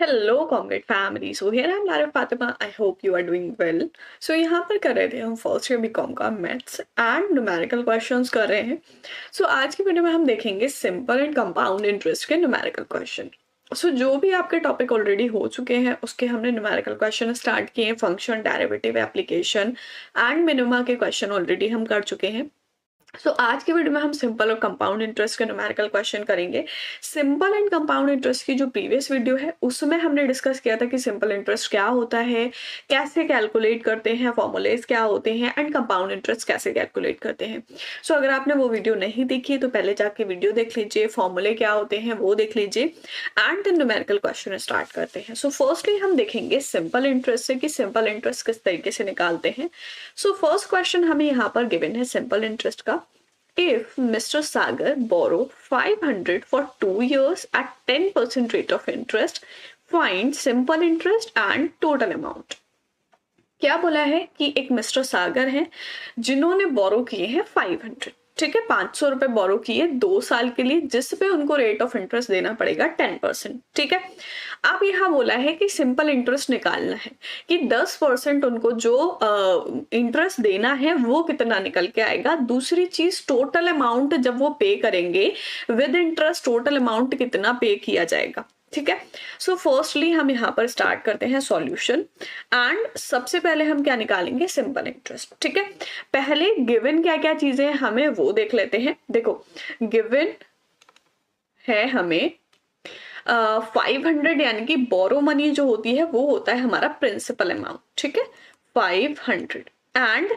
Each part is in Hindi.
Hello comrade family. So here I am Lara Fatima. I hope you are doing well. So यहाँ पर कर रहे थे हम फर्स्ट ईयर बीकॉम का मैथ्स एंड न्यूमेरिकल क्वेश्चंस कर रहे हैं। सो आज की वीडियो में हम देखेंगे सिंपल एंड कंपाउंड इंटरेस्ट के न्यूमेरिकल क्वेश्चन। सो जो भी आपके टॉपिक ऑलरेडी हो चुके हैं उसके हमने न्यूमेरिकल क्वेश्चन स्टार्ट किए हैं। Function, derivative, application and minima के क्वेश्चन ऑलरेडी हम कर चुके हैं। आज की वीडियो में हम सिंपल और कंपाउंड इंटरेस्ट के न्यूमेरिकल क्वेश्चन करेंगे। सिंपल एंड कंपाउंड इंटरेस्ट की जो प्रीवियस वीडियो है उसमें हमने डिस्कस किया था कि सिंपल इंटरेस्ट क्या होता है, कैसे कैलकुलेट करते हैं, फॉर्मूलेज क्या होते हैं एंड कंपाउंड इंटरेस्ट कैसे कैलकुलेट करते हैं। अगर आपने वो वीडियो नहीं देखी तो पहले जाके वीडियो देख लीजिए, फॉर्मूले क्या होते हैं वो देख लीजिए and then numerical question start करते हैं। फर्स्टली हम देखेंगे सिंपल इंटरेस्ट से कि सिंपल इंटरेस्ट किस तरीके से निकालते हैं। फर्स्ट क्वेश्चन हमें यहाँ पर गिवन है सिंपल इंटरेस्ट का। If Mr. Sagar borrow 500 for 2 years at 10% rate of interest, find simple interest and total amount। क्या बोला है कि एक मिस्टर सागर हैं जिन्होंने बोरो किए हैं 500, ठीक है, 500 रुपए बोरो किए 2 साल के लिए, जिसपे उनको रेट ऑफ इंटरेस्ट देना पड़ेगा 10%, ठीक है। अब यहाँ बोला है कि सिंपल इंटरेस्ट निकालना है कि 10% उनको जो इंटरेस्ट देना है वो कितना निकल के आएगा। दूसरी चीज टोटल अमाउंट जब वो पे करेंगे विद इंटरेस्ट टोटल अमाउंट कितना पे किया जाएगा, ठीक है। फर्स्टली हम यहाँ पर स्टार्ट करते हैं सॉल्यूशन एंड सबसे पहले हम क्या निकालेंगे, सिंपल इंटरेस्ट, ठीक है। पहले गिवन क्या क्या चीजें हमें वो देख लेते हैं। देखो गिवन है हमें 500 यानी कि बोरो मनी जो होती है वो होता है हमारा प्रिंसिपल अमाउंट, ठीक है, 500 एंड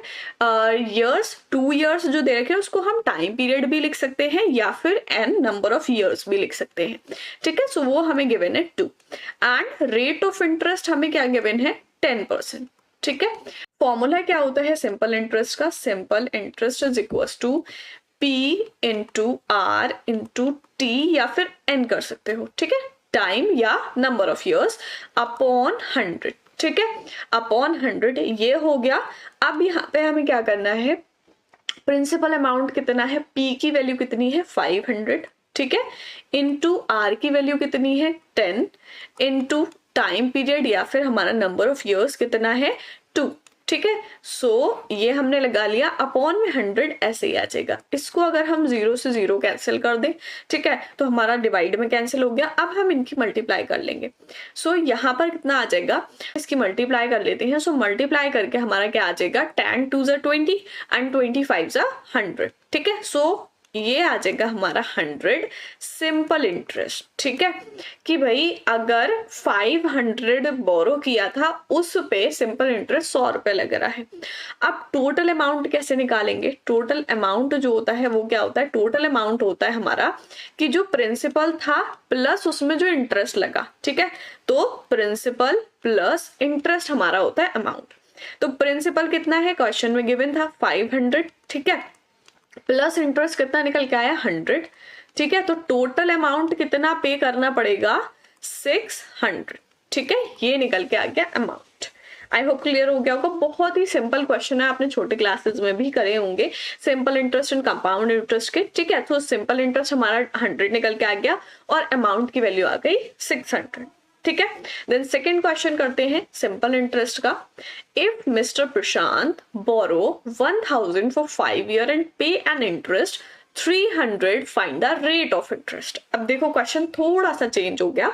ईयर्स 2 ईयर्स जो दे रखे हैं उसको हम टाइम पीरियड भी लिख सकते हैं या फिर एन नंबर ऑफ ईयर्स भी लिख सकते हैं, ठीक है। वो हमें गिवन है 2 एंड रेट ऑफ इंटरेस्ट हमें क्या गिवन है 10%, ठीक है। फॉर्मूला क्या होता है सिंपल इंटरेस्ट का, simple interest is equals to P into R into T या फिर एन कर सकते हो, ठीक है, टाइम या नंबर ऑफ ईयर्स अपॉन 100, ठीक है, अपॉन 100 ये हो गया। अब यहाँ पे हमें क्या करना है, प्रिंसिपल अमाउंट कितना है, P की वैल्यू कितनी है 500, ठीक है, इनटू R की वैल्यू कितनी है 10, इनटू टाइम पीरियड या फिर हमारा नंबर ऑफ इयर्स कितना है 2, ठीक है। ये हमने लगा लिया, अपॉन में 100 ऐसे ही आ जाएगा। इसको अगर हम 0 से 0 कैंसिल कर दें, ठीक है, तो हमारा डिवाइड में कैंसिल हो गया। अब हम इनकी मल्टीप्लाई कर लेंगे। यहाँ पर कितना आ जाएगा, इसकी मल्टीप्लाई कर लेते हैं। मल्टीप्लाई करके हमारा क्या आ जाएगा, 10 2 = 20 एंड 25 = 100, ठीक है। ये आ जाएगा हमारा 100 सिंपल इंटरेस्ट, ठीक है, कि भाई अगर 500 बोरो किया था उस पे सिंपल इंटरेस्ट 100 रुपए लग रहा है। अब टोटल अमाउंट कैसे निकालेंगे, टोटल अमाउंट जो होता है वो क्या होता है, टोटल अमाउंट होता है हमारा कि जो प्रिंसिपल था प्लस उसमें जो इंटरेस्ट लगा, ठीक है। तो प्रिंसिपल प्लस इंटरेस्ट हमारा होता है अमाउंट। तो प्रिंसिपल कितना है, क्वेश्चन में गिवन था 500, ठीक है, प्लस इंटरेस्ट कितना निकल के आया 100, ठीक है। तो टोटल अमाउंट कितना पे करना पड़ेगा 600, ठीक है, ये निकल के आ गया अमाउंट। आई होप क्लियर हो गया होगा। बहुत ही सिंपल क्वेश्चन है, आपने छोटे क्लासेस में भी करे होंगे simple interest and compound interest के, ठीक है। तो सिंपल इंटरेस्ट हमारा 100 निकल के आ गया और अमाउंट की वैल्यू आ गई 600, ठीक है। देन सेकेंड क्वेश्चन करते हैं सिंपल इंटरेस्ट का। If Mister Prashant borrow 1000 for 5 year and pay an interest 300, find the rate of interest. अब देखो क्वेश्चन थोड़ा सा चेंज हो गया।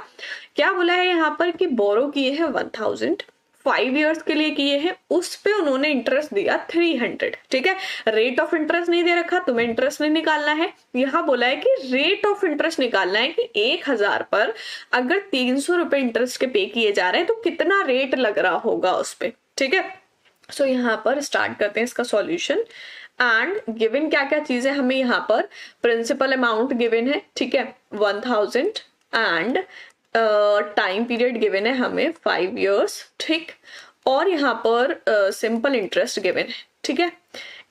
क्या बोला है यहाँ पर कि बोरो किए हैं 1000, 5 ईयर्स के लिए किए हैं, उस पे उन्होंने इंटरेस्ट दिया 300, ठीक है। रेट ऑफ इंटरेस्ट नहीं दे रखा, तुम्हें इंटरेस्ट नहीं निकालना है। यहाँ बोला है कि रेट ऑफ इंटरेस्ट निकालना है कि 1000 पर अगर 300 रुपए इंटरेस्ट के पे किए जा रहे हैं तो कितना रेट लग रहा होगा उस पे, ठीक है। यहाँ पर स्टार्ट करते हैं इसका सॉल्यूशन एंड गिवन क्या क्या चीजें हमें यहाँ पर, प्रिंसिपल अमाउंट गिवन है, ठीक है, 1000 एंड टाइम पीरियड गिवन है हमें 5 इयर्स, ठीक, और यहाँ पर सिंपल इंटरेस्ट गिवन है, ठीक है,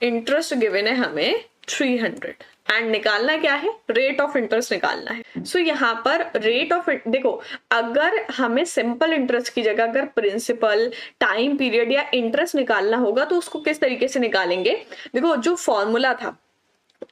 इंटरेस्ट गिवन है हमें 300 एंड निकालना क्या है, रेट ऑफ इंटरेस्ट निकालना है। यहाँ पर रेट ऑफ, देखो अगर हमें सिंपल इंटरेस्ट की जगह अगर प्रिंसिपल, टाइम पीरियड या इंटरेस्ट निकालना होगा तो उसको किस तरीके से निकालेंगे। देखो जो फॉर्मूला था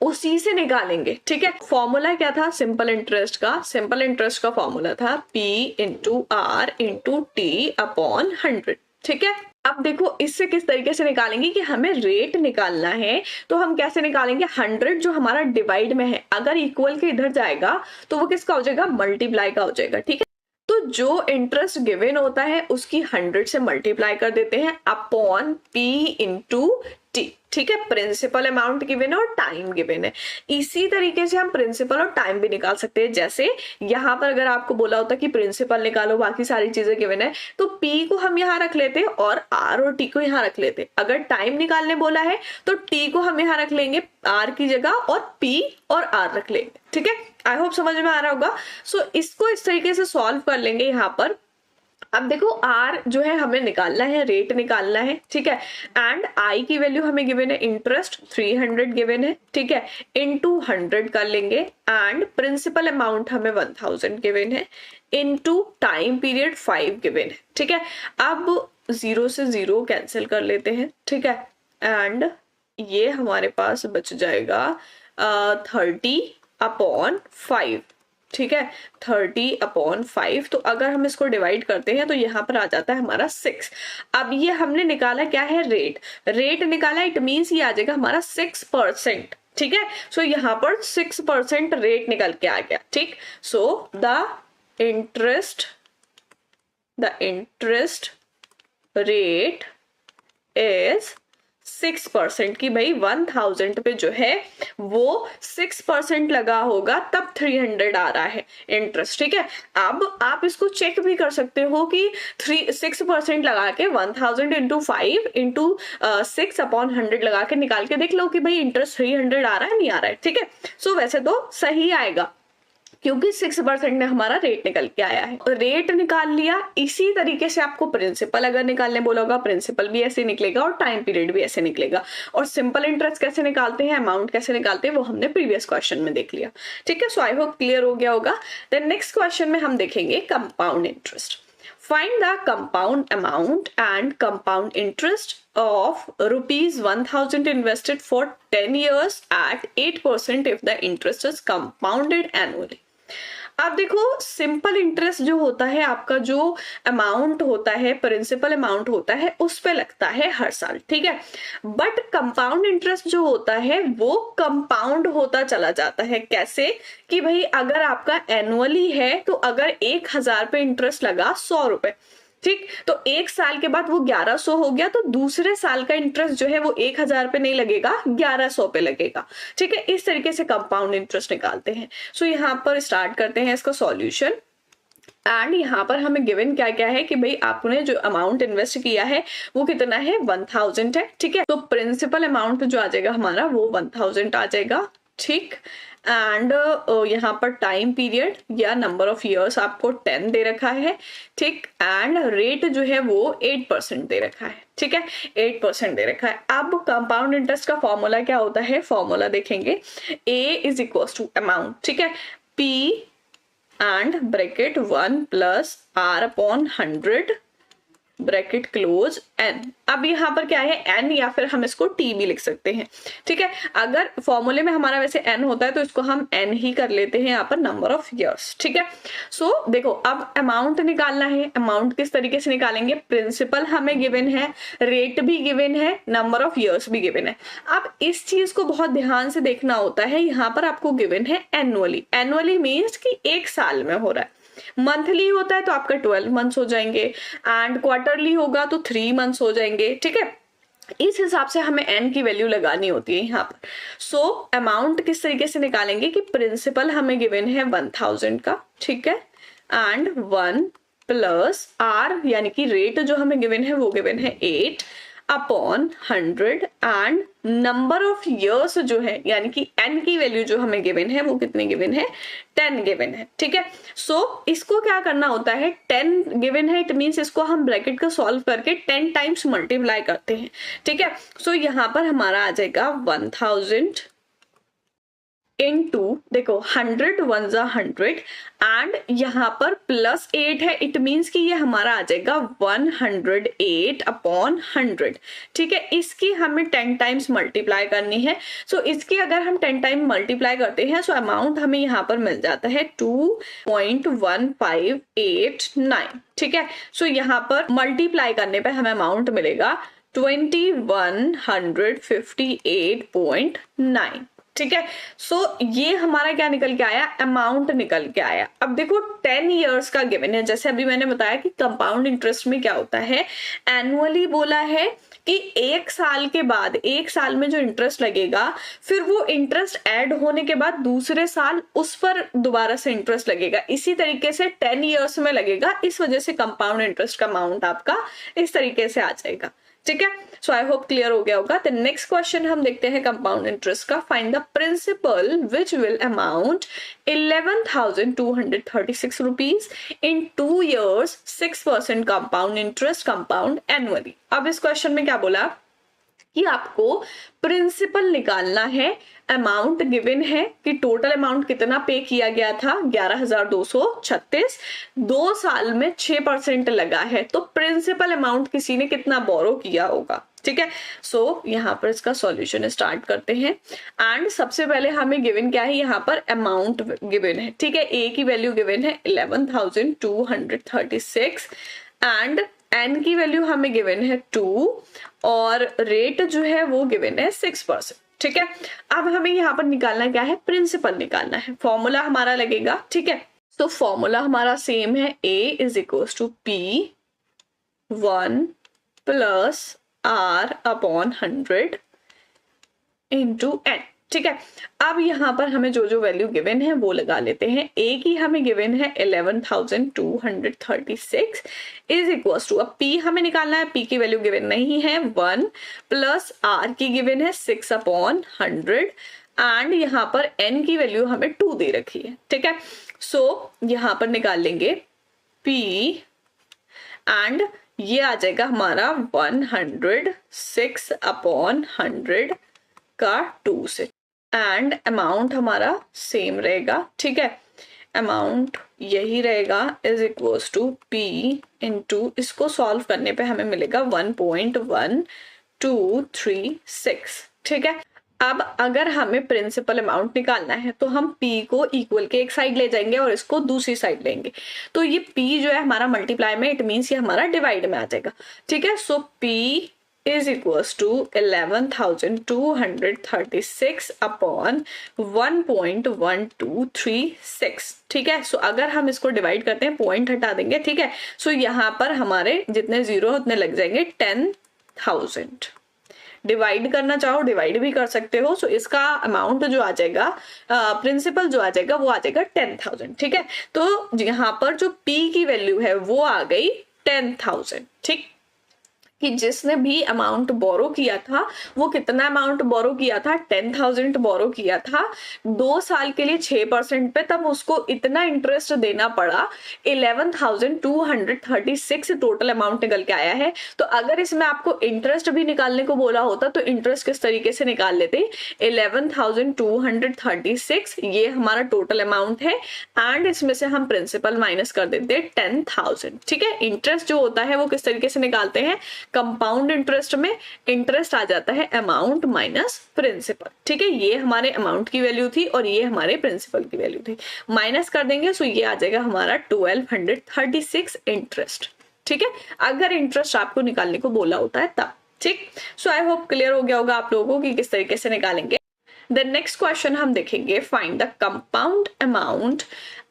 उसी से निकालेंगे, ठीक है। फॉर्मूला क्या था सिंपल इंटरेस्ट का? सिंपल इंटरेस्ट का फॉर्मूला था P into R into T upon 100, ठीक है। अब देखो इससे किस तरीके से निकालेंगे कि हमें रेट निकालना है, तो हम कैसे निकालेंगे? 100 जो हमारा डिवाइड में है, अगर इक्वल के इधर जाएगा तो वो किसका हो जाएगा? मल्टीप्लाई का हो जाएगा, ठीक है। तो जो इंटरेस्ट गिवन होता है उसकी 100 से मल्टीप्लाई कर देते हैं अपॉन P इंटू टी, ठीक है। प्रिंसिपल अमाउंट गिवन है और टाइम गिवन है। इसी तरीके से हम प्रिंसिपल और टाइम भी निकाल सकते हैं। जैसे यहाँ पर अगर आपको बोला होता कि प्रिंसिपल निकालो, बाकी सारी चीजें गिवन है, तो P को हम यहाँ रख लेते और R और T को यहाँ रख लेते। अगर टाइम निकालने बोला है तो T को हम यहाँ रख लेंगे R की जगह और P और R रख लेंगे, ठीक है। आई होप समझ में आ रहा होगा। सो इसको इस तरीके से सॉल्व कर लेंगे यहाँ पर। अब देखो R जो है हमें निकालना है, रेट निकालना है, ठीक है। एंड I की वैल्यू हमें गिवन है, इंटरेस्ट 300 गिवन है, ठीक है, इनटू 100 कर लेंगे। एंड प्रिंसिपल अमाउंट हमें 1000 गिवन है, इनटू टाइम पीरियड 5 गिवन है, ठीक है। अब 0 से 0 कैंसिल कर लेते हैं, ठीक है। एंड ये हमारे पास बच जाएगा 30 अपॉन 5, ठीक है, 30 अपॉन 5। तो अगर हम इसको डिवाइड करते हैं तो यहाँ पर आ जाता है हमारा 6। अब ये हमने निकाला क्या है? रेट। रेट निकाला, इट मीन्स ये आ जाएगा हमारा 6%, ठीक है। सो यहाँ पर 6% रेट निकल के आ गया, ठीक। So the interest rate is 6%, की भाई 1000 पे जो है वो 6% लगा होगा, तब 300 आ रहा है इंटरेस्ट, ठीक है। अब आप इसको चेक भी कर सकते हो कि 6% लगा के 1000 इंटू 5 इंटू 6 अपॉन 100 लगा के निकाल के देख लो कि भाई इंटरेस्ट 300 आ रहा है नहीं आ रहा है, ठीक है। सो वैसे तो सही आएगा क्योंकि 6% में हमारा रेट निकल के आया है। रेट निकाल लिया। इसी तरीके से आपको प्रिंसिपल अगर निकालने बोला होगा, प्रिंसिपल भी ऐसे निकलेगा और टाइम पीरियड भी ऐसे निकलेगा। और सिंपल इंटरेस्ट कैसे निकालते हैं, अमाउंट कैसे निकालते हैं, वो हमने प्रीवियस क्वेश्चन में देख लिया, ठीक है। सो आई होप क्लियर हो गया होगा। देन नेक्स्ट क्वेश्चन में हम देखेंगे compound interest. Find the compound amount and compound interest of ₹1000 invested for 10 years at 8% if the interest is compounded annually. अब देखो सिंपल इंटरेस्ट जो होता है, आपका जो अमाउंट होता है, प्रिंसिपल अमाउंट होता है, उस पे लगता है हर साल, ठीक है। बट कंपाउंड इंटरेस्ट जो होता है वो कंपाउंड होता चला जाता है। कैसे? कि भाई अगर आपका एनुअली है तो अगर 1000 पे इंटरेस्ट लगा 100 रुपए, ठीक, तो एक साल के बाद वो 1100 हो गया, तो दूसरे साल का इंटरेस्ट जो है वो 1000 पे नहीं लगेगा, 1100 पे लगेगा, ठीक है। इस तरीके से कंपाउंड इंटरेस्ट निकालते हैं। सो यहाँ पर स्टार्ट करते हैं इसका सॉल्यूशन। एंड यहाँ पर हमें गिवन क्या क्या है कि भाई आपने जो अमाउंट इन्वेस्ट किया है वो कितना है? 1000 है, ठीक है। तो प्रिंसिपल अमाउंट जो आ जाएगा हमारा वो 1000 आ जाएगा, ठीक। एंड यहाँ पर टाइम पीरियड या नंबर ऑफ इयर्स आपको 10 दे रखा है, ठीक। एंड रेट जो है वो 8% दे रखा है, ठीक है, 8% दे रखा है। अब कंपाउंड इंटरेस्ट का फॉर्मूला क्या होता है? फॉर्मूला देखेंगे, A is equal to amount, ठीक है, P and bracket 1 plus R upon 100 bracket close n। अब यहाँ पर क्या है? n, या फिर हम इसको t भी लिख सकते हैं, ठीक है। अगर फॉर्मूले में हमारा वैसे n होता है तो इसको हम n ही कर लेते हैं यहाँ पर नंबर ऑफ इयर्स, ठीक है। सो देखो अब अमाउंट निकालना है। अमाउंट किस तरीके से निकालेंगे? प्रिंसिपल हमें गिवन है, रेट भी गिवन है, नंबर ऑफ इयर्स भी गिवन है। अब इस चीज को बहुत ध्यान से देखना होता है। यहाँ पर आपको गिवन है एनुअली। एनुअली मीन्स कि एक साल में हो रहा है। मंथली होता है तो आपका 12 मंथ्स हो जाएंगे, एंड क्वार्टरली होगा तो 3 मंथ्स हो जाएंगे, ठीक है। इस हिसाब से हमें n की वैल्यू लगानी होती है यहाँ पर। सो अमाउंट किस तरीके से निकालेंगे कि प्रिंसिपल हमें गिवन है 1000 का, ठीक है, एंड 1 प्लस r यानी कि रेट जो हमें गिवन है वो गिवन है 8 upon 100 and number of years जो है यानी कि n की वैल्यू जो हमें गिवन है वो कितनी गिवन है? 10 गिवन है, ठीक है। सो इसको क्या करना होता है? 10 गिवन है, इट मींस इसको हम ब्रैकेट का सॉल्व करके 10 टाइम्स मल्टीप्लाई करते हैं, ठीक है। सो यहाँ पर हमारा आ जाएगा 1000 इनटू, देखो 100 वन जा 100 एंड यहाँ पर +8 है, इट मीन्स कि ये हमारा आ जाएगा 108 अपॉन 100। ठीक है, इसकी हमें 10 टाइम्स मल्टीप्लाई करनी है। सो इसकी अगर हम 10 टाइम मल्टीप्लाई करते हैं सो अमाउंट हमें यहाँ पर मिल जाता है 2.1589। ठीक है, सो यहाँ पर मल्टीप्लाई करने पे हमें अमाउंट मिलेगा 2158.9। ठीक है, सो ये हमारा क्या निकल के आया, अमाउंट निकल के आया। अब देखो 10 इयर्स का गिवन है, जैसे अभी मैंने बताया कि कंपाउंड इंटरेस्ट में क्या होता है, एनुअली बोला है कि 1 साल के बाद, 1 साल में जो इंटरेस्ट लगेगा फिर वो इंटरेस्ट ऐड होने के बाद दूसरे साल उस पर दोबारा से इंटरेस्ट लगेगा, इसी तरीके से 10 इयर्स में लगेगा। इस वजह से कंपाउंड इंटरेस्ट का अमाउंट आपका इस तरीके से आ जाएगा। ठीक है, सो आई होप क्लियर हो गया होगा। तो नेक्स्ट क्वेश्चन हम देखते हैं कंपाउंड इंटरेस्ट का। Find the principal which will amount 11,236 rupees in 2 years 6% compound interest compound annually. अब इस क्वेश्चन में क्या बोला कि आपको प्रिंसिपल निकालना है, अमाउंट गिवन है कि टोटल अमाउंट कितना पे किया गया था 11,236, 2 साल में 6% लगा है, तो प्रिंसिपल अमाउंट किसी ने कितना बोरो किया होगा। ठीक है, सो यहाँ पर इसका सॉल्यूशन स्टार्ट करते हैं। एंड सबसे पहले हमें गिवन क्या है, यहाँ पर अमाउंट गिवन है। ठीक है, ए की वैल्यू गिवन है 11,236 एंड एन की वैल्यू हमें गिवन है 2 और रेट जो है वो गिवन है 6%। ठीक है, अब हमें यहाँ पर निकालना क्या है, प्रिंसिपल निकालना है। फॉर्मूला हमारा लगेगा, ठीक है, तो फॉर्मूला हमारा सेम है, A is equals to P1 plus R upon 100 into N। ठीक है, अब यहाँ पर हमें जो जो वैल्यू गिवन है वो लगा लेते हैं। ए की हमें गिवन है 11,236 इज इक्वल्स टू, अब पी हमें निकालना है, पी की वैल्यू गिवन नहीं है 1 प्लस आर की गिवन है 6 अपॉन 100 एंड यहाँ पर एन की वैल्यू हमें 2 दे रखी है। ठीक है, सो यहाँ पर निकाल लेंगे पी एंड ये आ जाएगा हमारा 106 अपॉन 100 का 2 से एंड अमाउंट हमारा सेम रहेगा। ठीक है, अमाउंट यही रहेगा is equals to P into, इसको सॉल्व करने पे हमें मिलेगा 1.1236। ठीक है, अब अगर हमें प्रिंसिपल अमाउंट निकालना है तो हम p को इक्वल के एक साइड ले जाएंगे और इसको दूसरी साइड लेंगे, तो ये p जो है हमारा मल्टीप्लाई में, इट मीन्स ये हमारा डिवाइड में आ जाएगा। ठीक है, सो p is equals to 11,236 upon 1.1236। ठीक है, सो अगर हम इसको डिवाइड करते हैं, पॉइंट हटा देंगे। ठीक है, सो यहाँ पर हमारे जितने जीरो उतने लग जाएंगे 10,000। डिवाइड करना चाहो डिवाइड भी कर सकते हो। सो इसका अमाउंट जो आ जाएगा, प्रिंसिपल जो आ जाएगा वो आ जाएगा 10,000। ठीक है, तो यहाँ पर जो p की वैल्यू है वो आ गई 10,000। ठीक, कि जिसने भी अमाउंट बोरो किया था वो कितना अमाउंट बोरो किया था, 10,000 बोरो किया था 2 साल के लिए 6% पे, तब उसको इतना इंटरेस्ट देना पड़ा 11,236 टोटल अमाउंट निकल के आया है। तो अगर इसमें आपको इंटरेस्ट भी निकालने को बोला होता तो इंटरेस्ट किस तरीके से निकाल लेते, 11,236 ये हमारा टोटल अमाउंट है एंड इसमें से हम प्रिंसिपल माइनस कर देते 10,000। ठीक है, इंटरेस्ट जो होता है वो किस तरीके से निकालते हैं, कंपाउंड इंटरेस्ट में इंटरेस्ट आ जाता है अमाउंट माइनस प्रिंसिपल। ठीक है, ये हमारे अमाउंट की वैल्यू थी और ये हमारे प्रिंसिपल की वैल्यू थी, माइनस कर देंगे सो ये आ जाएगा हमारा 1236 इंटरेस्ट। ठीक है, अगर इंटरेस्ट आपको निकालने को बोला होता है तब। ठीक, सो आई होप क्लियर हो गया होगा आप लोगों को कि किस तरीके से निकालेंगे। द नेक्स्ट क्वेश्चन हम देखेंगे, find the compound amount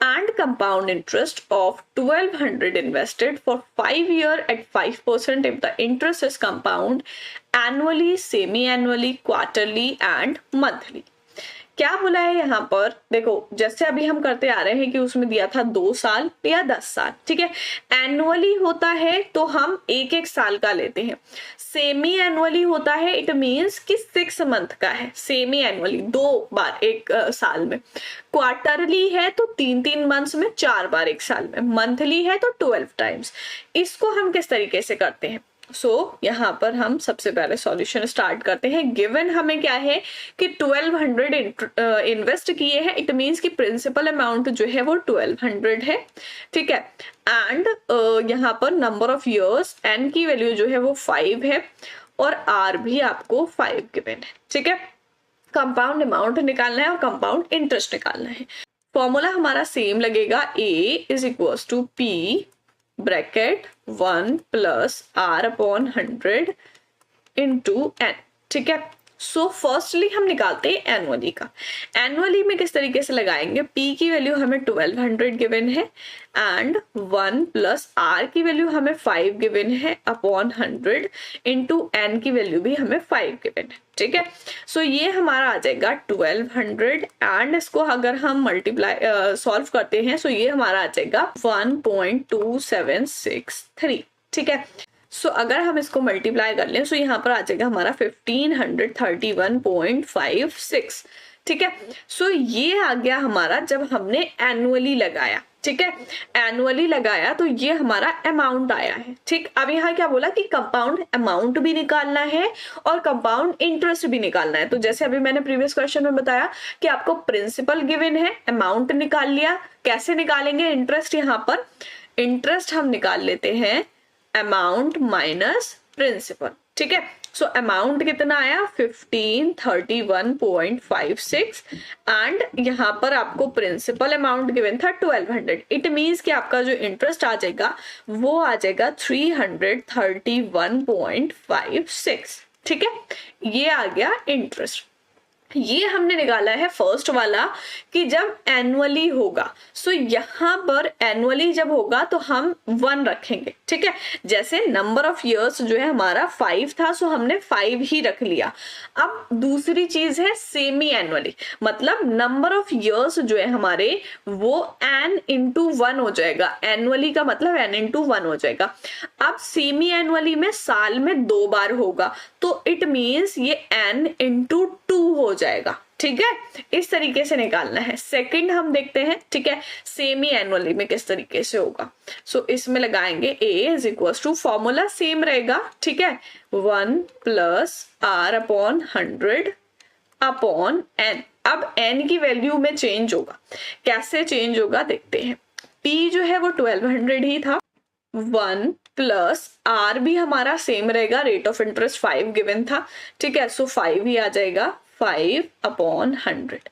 and compound interest of 1,200 invested for 5 years at 5% if the interest is compound annually, semi-annually, quarterly and monthly। क्या बोला है यहाँ पर, देखो जैसे अभी हम करते आ रहे हैं कि उसमें दिया था 2 साल या 10 साल। ठीक है, एनुअली होता है तो हम 1-1 साल का लेते हैं, सेमी एनुअली होता है इट मीन्स कि 6 मंथ का है, सेमी एनुअली 2 बार 1 साल में, क्वार्टरली है तो 3-3 मंथ्स में 4 बार 1 साल में, मंथली है तो 12 टाइम्स। इसको हम किस तरीके से करते हैं, सो यहाँ पर हम सबसे पहले सॉल्यूशन स्टार्ट करते हैं। गिवन हमें क्या है कि 1200 इन्वेस्ट किए हैं, इट मीन्स कि प्रिंसिपल अमाउंट जो है वो 1200 है, ठीक है। एंड यहाँ पर नंबर ऑफ इयर्स, एन की वैल्यू जो है वो 5 है और आर भी आपको 5 गिवन है, ठीक है। कंपाउंड अमाउंट निकालना है और कंपाउंड इंटरेस्ट निकालना है। फॉर्मूला हमारा सेम लगेगा, A is equal to P bracket 1 plus R upon 100 into N, ठीक है। सो फर्स्टली हम निकालते हैं एनुअली का। एनुअली में किस तरीके से लगाएंगे, P की वैल्यू हमें 1200 गिवन है एंड 1 प्लस R की वैल्यू हमें 5 गिवन है अपॉन 100 इंटू एन की वैल्यू भी हमें 5 गिवन है, ठीक है। सो ये हमारा आ जाएगा 1200 एंड इसको अगर हम मल्टीप्लाई सॉल्व करते हैं सो ये हमारा आ जाएगा 1.2763, ठीक है। सो अगर हम इसको मल्टीप्लाई कर लें सो यहाँ पर आ जाएगा हमारा 1531.56, ठीक है। सो ये आ गया हमारा जब हमने एनुअली लगाया, ठीक है। एनुअली लगाया तो ये हमारा अमाउंट आया है, ठीक। अब यहाँ क्या बोला कि कंपाउंड अमाउंट भी निकालना है और कंपाउंड इंटरेस्ट भी निकालना है। तो जैसे अभी मैंने प्रीवियस क्वेश्चन में बताया कि आपको प्रिंसिपल गिवन है, अमाउंट निकाल लिया, कैसे निकालेंगे इंटरेस्ट, यहाँ पर इंटरेस्ट हम निकाल लेते हैं अमाउंट माइनस प्रिंसिपल, ठीक है। सो अमाउंट कितना आया 1531.56 एंड यहाँ पर आपको प्रिंसिपल अमाउंट गिवन था 1200। इट मीन्स कि आपका जो इंटरेस्ट आ जाएगा वो आ जाएगा 331.56, ठीक है। ये आ गया इंटरेस्ट। ये हमने निकाला है फर्स्ट वाला कि जब एनुअली होगा, सो यहाँ पर एनुअली जब होगा तो हम 1 रखेंगे, ठीक है। जैसे नंबर ऑफ इयर्स जो है हमारा 5 था सो हमने 5 ही रख लिया। अब दूसरी चीज है सेमी एनुअली, मतलब नंबर ऑफ इयर्स जो है हमारे वो n इंटू 1 हो जाएगा। एनुअली का मतलब n इंटू 1 हो जाएगा। अब सेमी एनुअली में साल में 2 बार होगा तो इट मीन्स ये n इंटू 2 हो जाएगा, ठीक है। इस तरीके से निकालना है। सेकंड हम देखते हैं, ठीक है, सेमी एनुअली में किस तरीके से होगा। सो इसमें लगाएंगे A is equal to, formula same रहेगा, ठीक है, 1 plus R upon 100 upon n। अब n की वैल्यू में चेंज होगा, कैसे चेंज होगा देखते हैं। P जो है वो 1200 ही था, 1 प्लस R भी हमारा सेम रहेगा, रेट ऑफ इंटरेस्ट 5 गिवन था, ठीक है। सो 5 ही आ जाएगा, 5 अपॉन 100।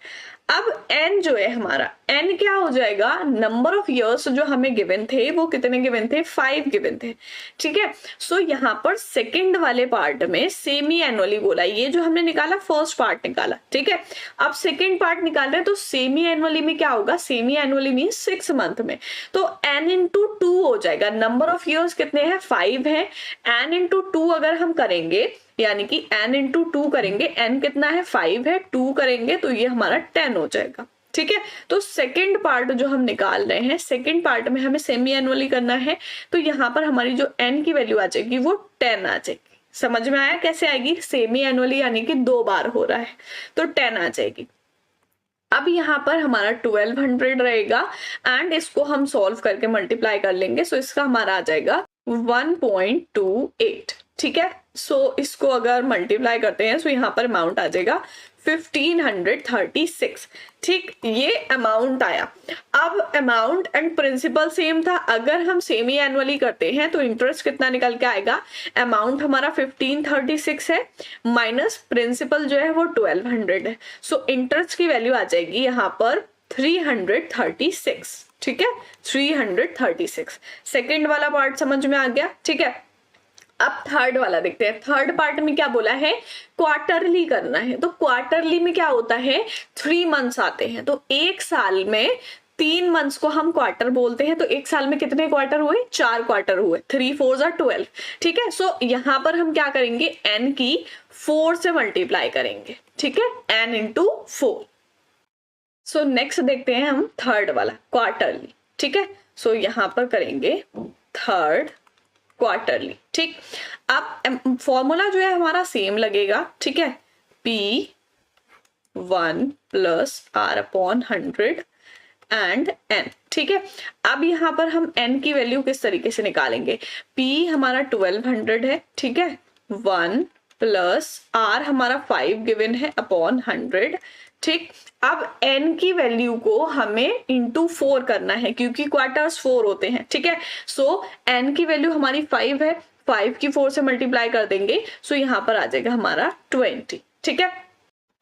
अब n जो है हमारा, n क्या हो जाएगा, नंबर ऑफ इयर्स जो हमें गिवन थे वो कितने गिवन थे, 5 गिवन थे, ठीक है। सो यहाँ पर सेकंड वाले पार्ट में सेमी एनुअली बोला, ये जो हमने निकाला फर्स्ट पार्ट निकाला, ठीक है। अब सेकंड पार्ट निकाल रहे हैं तो सेमी एनुअली में क्या होगा, सेमी एनुअली मीन्स 6 मंथ में, तो n इंटू 2 हो जाएगा। नंबर ऑफ इयर्स कितने हैं, 5 है, n इंटू 2 अगर हम करेंगे यानी कि n इंटू 2 करेंगे, n कितना है 5 है, 2 करेंगे तो ये हमारा 10 हो जाएगा, ठीक है। तो सेकंड पार्ट जो हम निकाल रहे हैं, सेकंड पार्ट में हमें सेमी एनुअली करना है तो यहाँ पर हमारी जो n की वैल्यू आ जाएगी वो 10 आ जाएगी। समझ में आया कैसे आएगी, सेमी एनुअली यानी कि 2 बार हो रहा है तो 10 आ जाएगी। अब यहाँ पर हमारा 1200 रहेगा एंड इसको हम सॉल्व करके मल्टीप्लाई कर लेंगे, सो इसका हमारा आ जाएगा 1.28, ठीक है। सो इसको अगर मल्टीप्लाई करते हैं सो यहाँ पर अमाउंट आ जाएगा 1536, ठीक, ये अमाउंट आया। अब अमाउंट एंड प्रिंसिपल सेम था, अगर हम सेमी एनुअली करते हैं तो इंटरेस्ट कितना निकल के आएगा, अमाउंट हमारा 1536 है माइनस प्रिंसिपल जो है वो 1200 है, सो इंटरेस्ट की वैल्यू आ जाएगी यहाँ पर 336, ठीक है, 336। सेकेंड वाला पार्ट समझ में आ गया, ठीक है। अब थर्ड वाला देखते हैं। थर्ड पार्ट में क्या बोला है, क्वार्टरली करना है। तो क्वार्टरली में क्या होता है, 3 मंथ्स आते हैं, तो एक साल में 3 मंथ्स को हम क्वार्टर बोलते हैं। तो एक साल में कितने क्वार्टर हुए, 4 क्वार्टर हुए, 3 4 12, ठीक है। सो यहाँ पर हम क्या करेंगे, n की 4 से मल्टीप्लाई करेंगे, ठीक है, n इंटू 4। सो नेक्स्ट देखते हैं हम थर्ड वाला क्वार्टरली, ठीक है। सो यहाँ पर करेंगे थर्ड क्वार्टरली, ठीक। अब फॉर्मूला जो है हमारा सेम लगेगा, ठीक है, P 1 plus R upon 100 and n, ठीक है। अब यहाँ पर हम n की वैल्यू किस तरीके से निकालेंगे, p हमारा 1200 है, ठीक है, 1 प्लस r हमारा 5 गिवन है अपॉन 100, ठीक। अब n की वैल्यू को हमें इंटू 4 करना है क्योंकि क्वार्टर्स 4 होते हैं, ठीक है। सो n की वैल्यू हमारी 5 है, 5 की 4 से मल्टीप्लाई कर देंगे, सो यहाँ पर आ जाएगा हमारा 20, ठीक है।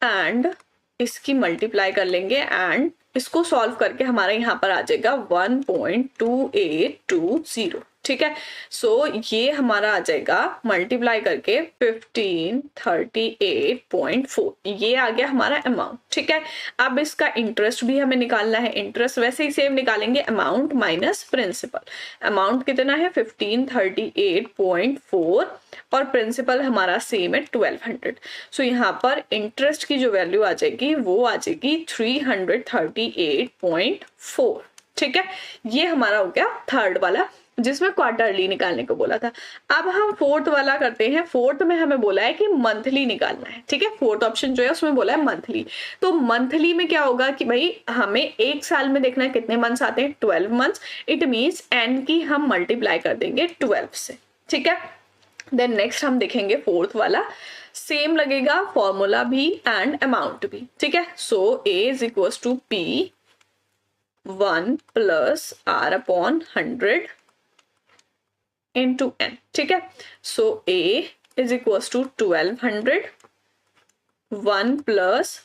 एंड इसकी मल्टीप्लाई कर लेंगे एंड इसको सॉल्व करके हमारा यहाँ पर आ जाएगा 1.2820, ठीक है। सो ये हमारा आ जाएगा मल्टीप्लाई करके 1538.4, ये आ गया हमारा अमाउंट, ठीक है। अब इसका इंटरेस्ट भी हमें निकालना है, इंटरेस्ट वैसे ही सेम निकालेंगे, अमाउंट माइनस प्रिंसिपल। अमाउंट कितना है 1538.4 और प्रिंसिपल हमारा सेम है 1200। सो यहाँ पर इंटरेस्ट की जो वैल्यू आ जाएगी वो आ जाएगी 338.4, ठीक है। ये हमारा हो गया थर्ड वाला जिसमें क्वार्टरली निकालने को बोला था। अब हम फोर्थ वाला करते हैं। फोर्थ में हमें बोला है कि मंथली निकालना है, ठीक है। फोर्थ ऑप्शन जो है उसमें बोला है मंथली। तो मंथली में क्या होगा कि भाई हमें एक साल में देखना है कितने मंथ्स आते हैं, 12 मंथ्स। इट मीन्स n की हम मल्टीप्लाई कर देंगे 12 से, ठीक है। देन नेक्स्ट हम देखेंगे फोर्थ वाला, सेम लगेगा फॉर्मूला भी एंड अमाउंट भी, ठीक है। So a is equals to p 1 plus r upon 100 into n, ठीक है। So a is equals to 1200, 1 plus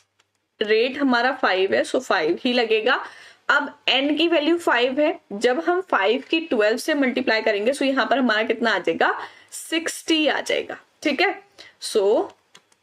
rate हमारा 5 है, सो 5 ही लगेगा। अब n की वैल्यू 5 है, जब हम 5 की 12 से मल्टीप्लाई करेंगे सो यहाँ पर हमारा कितना आ जाएगा 60 आ जाएगा, ठीक है। सो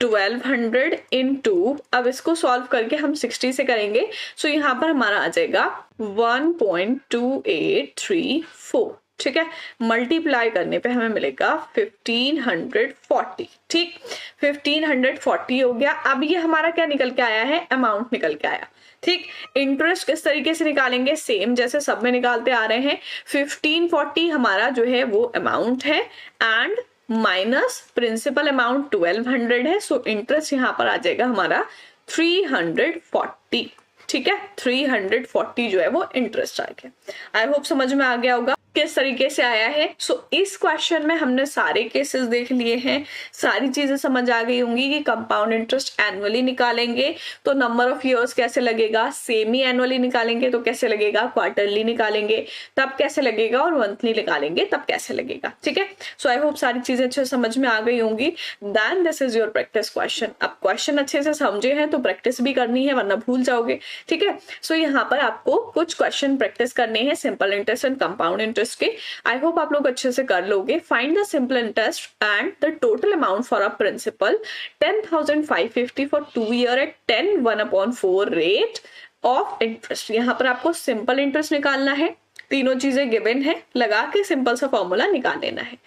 1200 इंटू, अब इसको सॉल्व करके हम 60 से करेंगे, सो यहाँ पर हमारा आ जाएगा 1.2834, ठीक है। मल्टीप्लाई करने पे हमें मिलेगा 1540, ठीक। 1540 हो गया। अब ये हमारा क्या निकल के आया है, अमाउंट निकल के आया, ठीक। इंटरेस्ट किस तरीके से निकालेंगे, सेम जैसे सब में निकालते आ रहे हैं। 1540 हमारा जो है वो अमाउंट है एंड माइनस प्रिंसिपल अमाउंट 1200 है, सो इंटरेस्ट यहाँ पर आ जाएगा हमारा 340, ठीक है। 340 जो है वो इंटरेस्ट आ गया। आई होप समझ में आ गया होगा किस तरीके से आया है। सो इस क्वेश्चन में हमने सारे केसेस देख लिए हैं, सारी चीजें समझ आ गई होंगी कि कंपाउंड इंटरेस्ट एनुअली निकालेंगे तो नंबर ऑफ इयर्स कैसे लगेगा, सेमी एनुअली निकालेंगे तो कैसे लगेगा, क्वार्टरली निकालेंगे तब कैसे लगेगा और मंथली निकालेंगे तब कैसे लगेगा, ठीक है। सो आई होप सारी चीजें अच्छे समझ में आ गई होंगी। Then this is your practice question. अब क्वेश्चन अच्छे से समझे हैं तो प्रैक्टिस भी करनी है वरना भूल जाओगे, ठीक है। सो यहाँ पर आपको कुछ क्वेश्चन प्रैक्टिस करने हैं simple interest and compound interest के। आई होप आप लोग अच्छे से कर लोगे। Find the simple interest and the total amount for a principal 10,550 for 2 year at 10 1/4 rate of interest. यहाँ पर आपको सिंपल इंटरेस्ट निकालना है, तीनों चीजें गिवन है, लगा के सिंपल सा फॉर्मूला निकाल लेना है।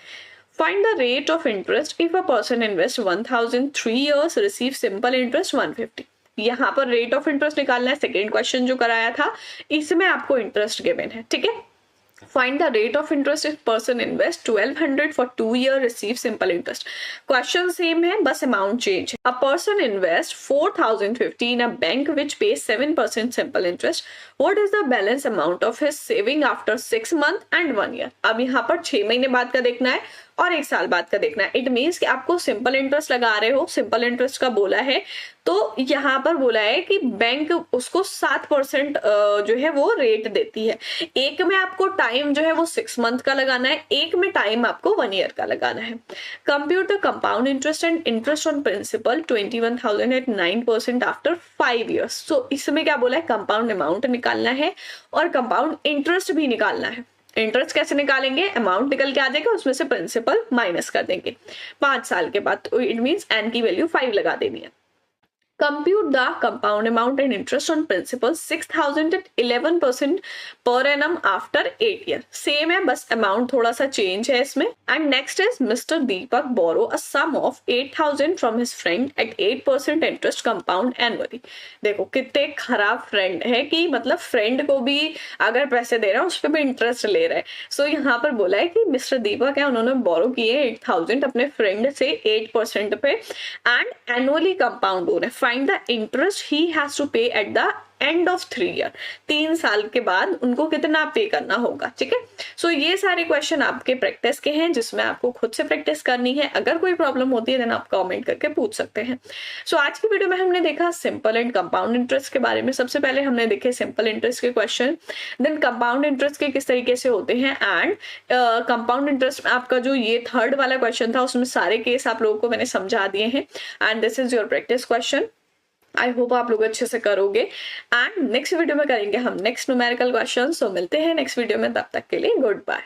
Find the rate of interest if a person invests 1,000 3 years receive simple interest 150। यहाँ पर रेट ऑफ इंटरेस्ट निकालना है। सेकेंड क्वेश्चन जो कराया था इसमें आपको इंटरेस्ट गिवन है, ठीक है। Find the rate of interest if person invest 1200 for 2 year receive simple interest। Question same है बस अमाउंट चेंज है। A person invest 4,050 in a bank which pays 7% simple interest। What is the balance amount of his saving after 6 months and 1 year। अब यहाँ पर 6 महीने बाद का देखना है और 1 साल बाद का देखना है। इट मीन्स कि आपको सिंपल इंटरेस्ट लगा रहे हो, सिंपल इंटरेस्ट का बोला है तो यहाँ पर बोला है कि बैंक उसको 7% जो है वो रेट देती है। एक में आपको टाइम जो है वो 6 मंथ का लगाना है, एक में टाइम आपको 1 ईयर का लगाना है। Compute the compound interest and interest on principal 21,000 at 9% after 5 years. So इसमें क्या बोला है, कंपाउंड अमाउंट निकालना है और कंपाउंड इंटरेस्ट भी निकालना है। इंटरेस्ट कैसे निकालेंगे, अमाउंट निकल के आ जाएगा, उसमें से प्रिंसिपल माइनस कर देंगे 5 साल के बाद। तो इट मीन्स एन की वैल्यू 5 लगा देनी है। Compute the compound amount and interest on principal 6,000 at 11% per annum after 8 years। सेम है बस अमाउंट थोड़ा सा चेंज है इसमें। And next is mister Deepak borrow a sum of 8,000 from his friend at 8% interest compound annually. देखो कितने खराब फ्रेंड है कि मतलब फ्रेंड को भी अगर पैसे दे रहा है उस पर भी इंटरेस्ट ले रहा है। सो यहाँ पर बोला है कि मिस्टर दीपक है उन्होंने बोरो किए 8,000 अपने फ्रेंड से 8% पे एंड एनुअली कंपाउंड हो रहा है। Find the interest he has to pay at the end of 3 year, 3 साल के बाद उनको कितना पे करना होगा, ठीक है। सो ये सारे क्वेश्चन आपके प्रैक्टिस के हैं जिसमें आपको खुद से प्रैक्टिस करनी है। अगर कोई प्रॉब्लम होती है देन आप कमेंट करके पूछ सकते हैं। सो आज की वीडियो में हमने देखा सिंपल एंड कंपाउंड इंटरेस्ट के बारे में। सबसे पहले हमने देखे सिंपल इंटरेस्ट के क्वेश्चन, देन कंपाउंड इंटरेस्ट के किस तरीके से होते हैं, एंड कंपाउंड इंटरेस्ट में आपका जो ये थर्ड वाला क्वेश्चन था उसमें सारे केस आप लोगों को मैंने समझा दिए हैं। And this is your practice question. I hope आप लोग अच्छे से करोगे। एंड नेक्स्ट वीडियो में करेंगे हम नेक्स्ट न्यूमेरिकल क्वेश्चन। सो मिलते हैं नेक्स्ट वीडियो में, तब तक के लिए गुड बाय।